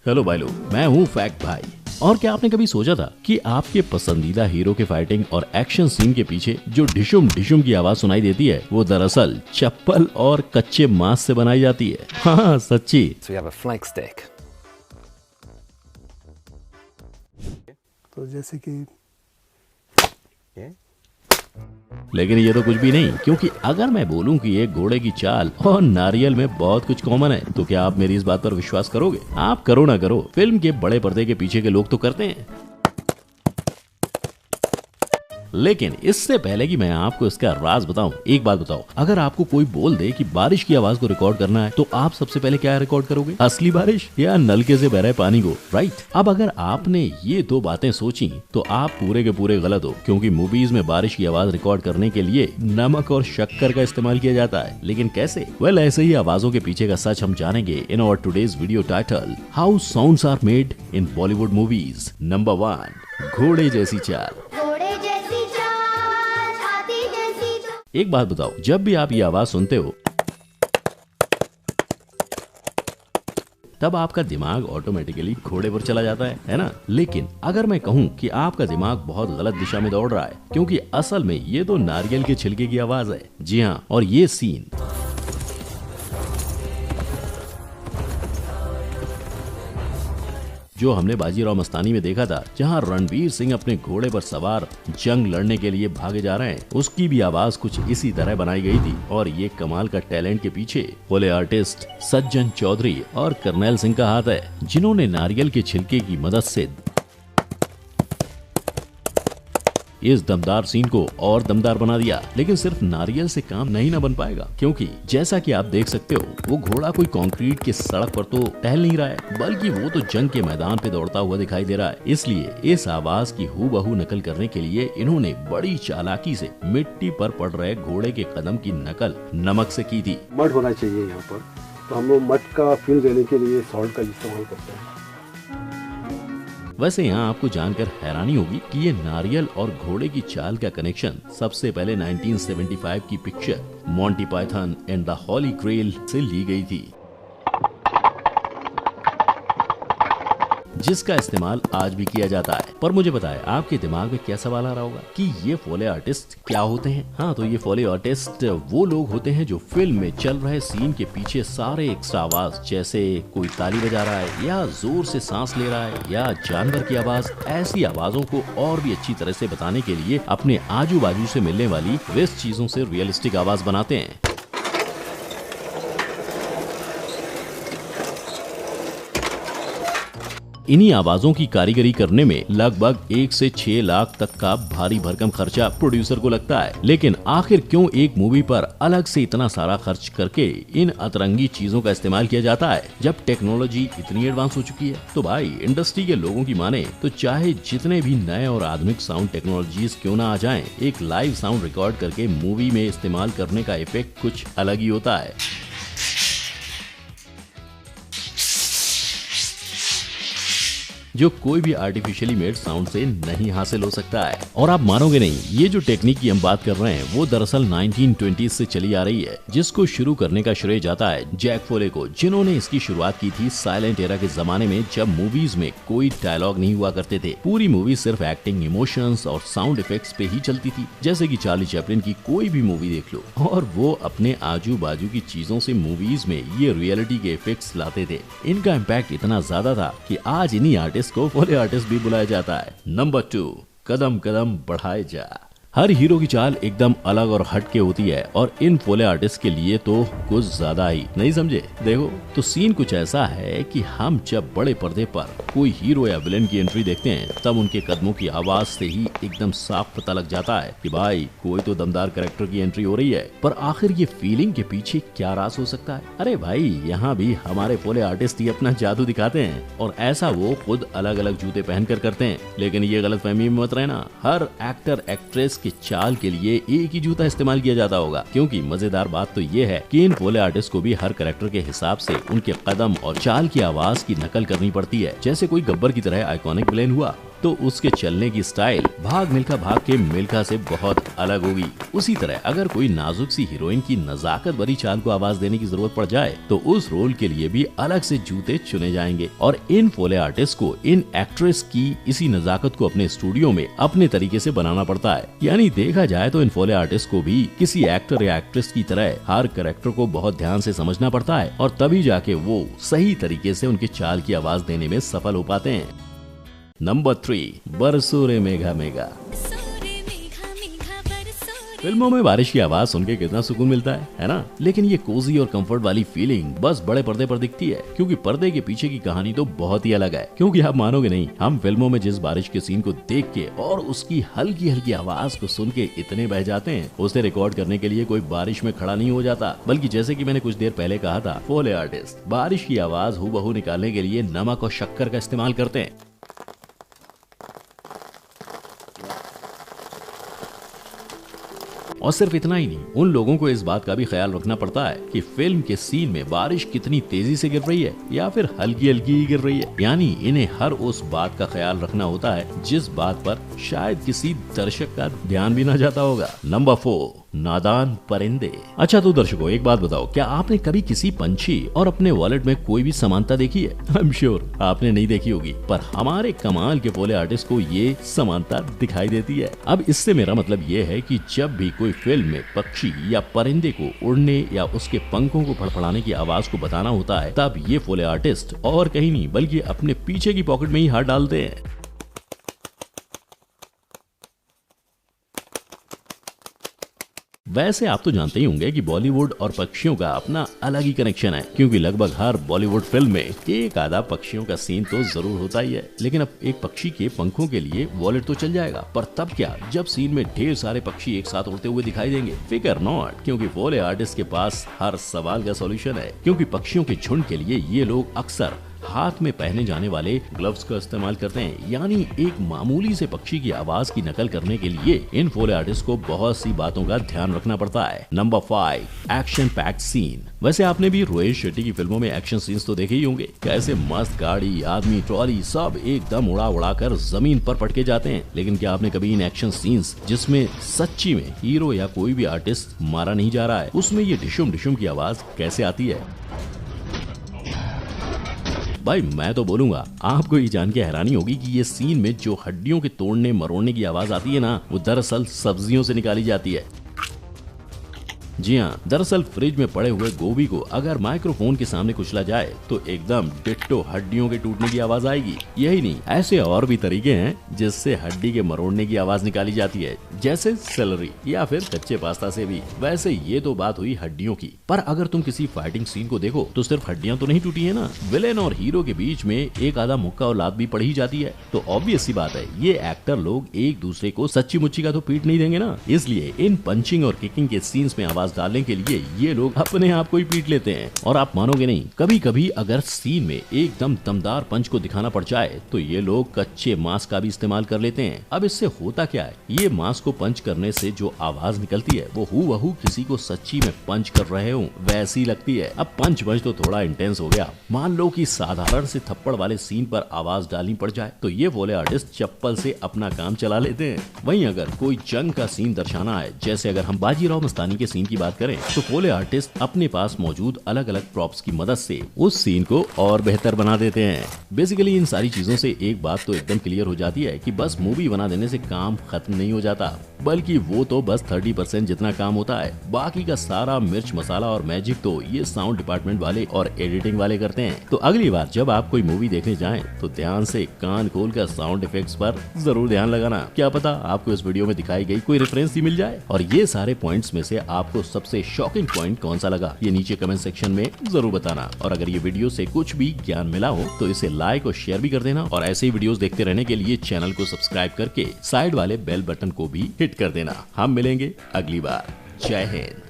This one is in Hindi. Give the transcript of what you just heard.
हेलो भाई लोग, मैं हूँ फैक्ट भाई। और क्या आपने कभी सोचा था कि आपके पसंदीदा हीरो के फाइटिंग और एक्शन सीन के पीछे जो ढिशुम ढिशुम की आवाज सुनाई देती है वो दरअसल चप्पल और कच्चे मांस से बनाई जाती है। हाँ सच्ची। So we have a flank steak. तो जैसे कि लेकिन ये तो कुछ भी नहीं, क्योंकि अगर मैं बोलूं कि एक घोड़े की चाल और नारियल में बहुत कुछ कॉमन है तो क्या आप मेरी इस बात पर विश्वास करोगे? आप करो ना करो, फिल्म के बड़े पर्दे के पीछे के लोग तो करते हैं। लेकिन इससे पहले कि मैं आपको इसका राज बताऊं, एक बात बताओ, अगर आपको कोई बोल दे कि बारिश की आवाज को रिकॉर्ड करना है तो आप सबसे पहले क्या रिकॉर्ड करोगे? असली बारिश या नलके से बह रहे पानी को? राइट। अब अगर आपने ये दो बातें सोची तो आप पूरे के पूरे गलत हो, क्योंकि मूवीज में बारिश की आवाज रिकॉर्ड करने के लिए नमक और शक्कर का इस्तेमाल किया जाता है। लेकिन कैसे? वेल, ऐसे ही आवाजों के पीछे का सच हम जानेंगे in our today's video title, how sounds are made in Bollywood movies. Number 1, घोड़े जैसी चाल। एक बात बताओ, जब भी आप ये आवाज सुनते हो तब आपका दिमाग ऑटोमेटिकली घोड़े पर चला जाता है ना? लेकिन अगर मैं कहूँ कि आपका दिमाग बहुत गलत दिशा में दौड़ रहा है, क्योंकि असल में ये तो नारियल के छिलके की आवाज है। जी हाँ, और ये सीन जो हमने बाजीराव मस्तानी में देखा था, जहां रणवीर सिंह अपने घोड़े पर सवार जंग लड़ने के लिए भागे जा रहे हैं, उसकी भी आवाज कुछ इसी तरह बनाई गई थी। और ये कमाल का टैलेंट के पीछे बोले आर्टिस्ट सज्जन चौधरी और करनैल सिंह का हाथ है, जिन्होंने नारियल के छिलके की मदद से इस दमदार सीन को और दमदार बना दिया। लेकिन सिर्फ नारियल से काम नहीं ना बन पाएगा, क्योंकि जैसा कि आप देख सकते हो, वो घोड़ा कोई कंक्रीट की सड़क पर तो टहल नहीं रहा है, बल्कि वो तो जंग के मैदान पे दौड़ता हुआ दिखाई दे रहा है। इसलिए इस आवाज की हूबहू नकल करने के लिए इन्होंने बड़ी चालाकी से मिट्टी पर पड़ रहे घोड़े के कदम की नकल नमक से की थी। मड होना चाहिए यहाँ पर, तो हम लोग मड का फील देने के लिए सॉल्ट का इस्तेमाल करते हैं। वैसे यहाँ आपको जानकर हैरानी होगी कि ये नारियल और घोड़े की चाल का कनेक्शन सबसे पहले 1975 की picture Monty Python and the Holy Grail से ली गई थी, जिसका इस्तेमाल आज भी किया जाता है। पर मुझे बताएं, आपके दिमाग में क्या सवाल आ रहा होगा कि ये फोले आर्टिस्ट क्या होते हैं? हाँ, तो ये फोले आर्टिस्ट वो लोग होते हैं जो फिल्म में चल रहे सीन के पीछे सारे एक्स्ट्रा आवाज, जैसे कोई ताली बजा रहा है या जोर से सांस ले रहा है या जानवर की आवाज, ऐसी आवाजों को और भी अच्छी तरह से बताने के लिए अपने आजू बाजू से मिलने वाली वेस्ट चीजों से रियलिस्टिक आवाज बनाते हैं। इन्हीं आवाजों की कारीगरी करने में लगभग 1 से 6 लाख तक का भारी भरकम खर्चा प्रोड्यूसर को लगता है। लेकिन आखिर क्यों एक मूवी पर अलग से इतना सारा खर्च करके इन अतरंगी चीजों का इस्तेमाल किया जाता है, जब टेक्नोलॉजी इतनी एडवांस हो चुकी है? तो भाई, इंडस्ट्री के लोगों की माने तो चाहे जितने भी नए और आधुनिक साउंड टेक्नोलॉजीज क्यों ना आ जाएं, एक लाइव साउंड रिकॉर्ड करके मूवी में इस्तेमाल करने का इफेक्ट कुछ अलग ही होता है। जो कोई भी आर्टिफिशियली मेड साउंड से नहीं हासिल हो सकता है। और आप मानोगे नहीं, ये जो टेक्निक की हम बात कर रहे हैं वो दरअसल 1920 से चली आ रही है, जिसको शुरू करने का श्रेय जाता है जैक फोले को, जिन्होंने इसकी शुरुआत की थी साइलेंट एरा के जमाने में, जब मूवीज में कोई डायलॉग नहीं हुआ करते थे। पूरी मूवी सिर्फ एक्टिंग, इमोशंस और साउंड इफेक्ट्स पे ही चलती थी। जैसे कि चार्ली चैपलिन की कोई भी मूवी देख लो, और वो अपने आजू बाजू की चीजों से मूवीज में ये रियलिटी के इफेक्ट्स लाते थे। इनका इम्पैक्ट इतना ज्यादा था कि आज इन्हीं आर्टिस्ट को फोले आर्टिस्ट भी बुलाया जाता है। नंबर 2, कदम कदम बढ़ाए जा। हर हीरो की चाल एकदम अलग और हटके होती है, और इन फोले आर्टिस्ट के लिए तो कुछ ज्यादा ही। नहीं समझे? देखो, तो सीन कुछ ऐसा है कि हम जब बड़े पर्दे पर कोई हीरो या विलेन की एंट्री देखते हैं, तब उनके कदमों की आवाज से ही एकदम साफ पता लग जाता है कि भाई कोई तो दमदार कैरेक्टर की एंट्री हो रही है। पर आखिर ये फीलिंग के पीछे क्या राज हो सकता है? अरे भाई, यहाँ भी हमारे फोले आर्टिस्ट ही अपना जादू दिखाते हैं, और ऐसा वो खुद अलग अलग जूते पहनकर करते हैं। लेकिन ये गलतफहमी में मत रहना, हर एक्टर एक्ट्रेस के चाल के लिए एक ही जूता इस्तेमाल किया जाता होगा, क्योंकि मजेदार बात तो ये है कि इन फोले आर्टिस्ट को भी हर कैरेक्टर के हिसाब से उनके कदम और चाल की आवाज की नकल करनी पड़ती है। जैसे कोई गब्बर की तरह आइकॉनिक विलेन हुआ तो उसके चलने की स्टाइल भाग मिल्खा से बहुत अलग होगी। उसी तरह अगर कोई नाजुक सी हीरोइन की नजाकत भरी चाल को आवाज देने की जरूरत पड़ जाए तो उस रोल के लिए भी अलग से जूते चुने जाएंगे और इन फोले आर्टिस्ट को इन एक्ट्रेस की इसी नजाकत को अपने स्टूडियो में अपने तरीके से बनाना पड़ता है। यानी देखा जाए तो इन फोले आर्टिस्ट को भी किसी एक्टर या एक्ट्रेस की तरह हर कैरेक्टर को बहुत ध्यान से समझना पड़ता है और तभी जाके वो सही तरीके से उनके चाल की आवाज देने में सफल हो पाते हैं। नंबर 3, बरसों रे मेघा मेघा। फिल्मों में बारिश की आवाज सुनके कितना सुकून मिलता है ना? लेकिन ये कोजी और कंफर्ट वाली फीलिंग बस बड़े पर्दे पर दिखती है, क्योंकि पर्दे के पीछे की कहानी तो बहुत ही अलग है। क्योंकि आप मानोगे नहीं, हम फिल्मों में जिस बारिश के सीन को देख के और उसकी हल्की हल्की आवाज को सुन के इतने बह जाते हैं, उसे रिकॉर्ड करने के लिए कोई बारिश में खड़ा नहीं हो जाता, बल्कि जैसे कि मैंने कुछ देर पहले कहा था, फोले आर्टिस्ट बारिश की आवाज हूबहू निकालने के लिए नमक और शक्कर का इस्तेमाल करते हैं। और सिर्फ इतना ही नहीं, उन लोगों को इस बात का भी ख्याल रखना पड़ता है कि फिल्म के सीन में बारिश कितनी तेजी से गिर रही है या फिर हल्की हल्की ही गिर रही है। यानी इन्हें हर उस बात का ख्याल रखना होता है जिस बात पर शायद किसी दर्शक का ध्यान भी न जाता होगा। नंबर 4, नादान परिंदे। अच्छा तो दर्शकों एक बात बताओ, क्या आपने कभी किसी पंछी और अपने वॉलेट में कोई भी समानता देखी है? आई एम श्योर आपने नहीं देखी होगी, पर हमारे कमाल के फोले आर्टिस्ट को ये समानता दिखाई देती है। अब इससे मेरा मतलब ये है कि जब भी कोई फिल्म में पक्षी या परिंदे को उड़ने या उसके पंखों को फड़फड़ाने की आवाज को बताना होता है, तब ये फोले आर्टिस्ट और कहीं नहीं बल्कि अपने पीछे की पॉकेट में ही हाथ डालते हैं। वैसे आप तो जानते ही होंगे कि बॉलीवुड और पक्षियों का अपना अलग ही कनेक्शन है, क्योंकि लगभग हर बॉलीवुड फिल्म में एक आधा पक्षियों का सीन तो जरूर होता ही है। लेकिन अब एक पक्षी के पंखों के लिए वॉलेट तो चल जाएगा, पर तब क्या जब सीन में ढेर सारे पक्षी एक साथ उड़ते हुए दिखाई देंगे? फिकर नॉट, क्योंकि फोले आर्टिस्ट के पास हर सवाल का सॉल्यूशन है। क्योंकि पक्षियों के झुंड के लिए ये लोग अक्सर हाथ में पहने जाने वाले ग्लव्स का इस्तेमाल करते हैं। यानी एक मामूली से पक्षी की आवाज की नकल करने के लिए इन फोले आर्टिस्ट को बहुत सी बातों का ध्यान रखना पड़ता है। Number 5, action packed scene. वैसे आपने भी रोहित शेट्टी की फिल्मों में एक्शन सीन्स तो देखे ही होंगे, कैसे मस्त गाड़ी, आदमी, ट्रॉली सब एकदम उड़ा कर जमीन पर पटके जाते हैं। लेकिन क्या आपने कभी इन एक्शन सीन्स जिसमें सच्ची में हीरो या कोई भी आर्टिस्ट मारा नहीं जा रहा है, उसमें ये डिशुम डिशुम की आवाज कैसे आती है? भाई मैं तो बोलूंगा आपको ये जान के हैरानी होगी कि ये सीन में जो हड्डियों के तोड़ने मरोड़ने की आवाज आती है ना, वो दरअसल सब्जियों से निकाली जाती है। जी हाँ, दरअसल फ्रिज में पड़े हुए गोभी को अगर माइक्रोफोन के सामने कुचला जाए तो एकदम डिट्टो हड्डियों के टूटने की आवाज आएगी। यही नहीं, ऐसे और भी तरीके हैं जिससे हड्डी के मरोड़ने की आवाज निकाली जाती है, जैसे सेलरी या फिर कच्चे पास्ता से भी। वैसे ये तो बात हुई हड्डियों की, पर अगर तुम किसी फाइटिंग सीन को देखो तो सिर्फ हड्डियां तो नहीं टूटी है ना, विलेन और हीरो के बीच में एक आधा मुक्का और लात भी पड़ ही जाती है। तो ऑब्वियस सी बात है, ये एक्टर लोग एक दूसरे को सच्ची मुच्ची का तो पीट नहीं देंगे ना। इसलिए इन पंचिंग और किकिंग के सीन्स में आवाज डालने के लिए ये लोग अपने आप को ही पीट लेते हैं। और आप मानोगे नहीं, कभी कभी अगर सीन में एकदम दमदार पंच को दिखाना पड़ जाए तो ये लोग कच्चे मांस का भी इस्तेमाल कर लेते हैं। अब इससे होता क्या है, ये मांस को पंच करने से जो आवाज निकलती है वो हूबहू किसी को सच्ची में पंच कर रहे हो वैसी लगती है। अब पंच तो थोड़ा इंटेंस हो गया। मान लो कि साधारण से थप्पड़ वाले सीन पर आवाज डालनी पड़ जाए तो ये फोले आर्टिस्ट चप्पल से अपना काम चला लेते हैं। वहीं अगर कोई जंग का सीन दर्शाना है, जैसे अगर हम बाजीराव मस्तानी के सीन की बात करें, तो फोले आर्टिस्ट अपने पास मौजूद अलग अलग प्रॉप्स की मदद से उस सीन को और बेहतर बना देते हैं। बेसिकली इन सारी चीजों से एक बात तो एकदम क्लियर हो जाती है कि बस मूवी बना देने से काम खत्म नहीं हो जाता, बल्कि वो तो बस 30% जितना काम होता है। बाकी का सारा मिर्च मसाला और मैजिक तो ये साउंड डिपार्टमेंट वाले और एडिटिंग वाले करते हैं। तो अगली बार जब आप कोई मूवी देखने जाएं तो ध्यान से कान खोल कर साउंड इफेक्ट्स पर जरूर ध्यान लगाना। क्या पता आपको इस वीडियो में दिखाई गई कोई रेफरेंस ही मिल जाए। और ये सारे पॉइंट्स में से आपको सबसे शॉकिंग पॉइंट कौन सा लगा, ये नीचे कमेंट सेक्शन में जरूर बताना। और अगर ये वीडियो से कुछ भी ज्ञान मिला हो तो इसे लाइक और शेयर भी कर देना। और ऐसे ही वीडियोस देखते रहने के लिए चैनल को सब्सक्राइब करके साइड वाले बेल बटन को भी हिट कर देना। हम मिलेंगे अगली बार। जय हिंद।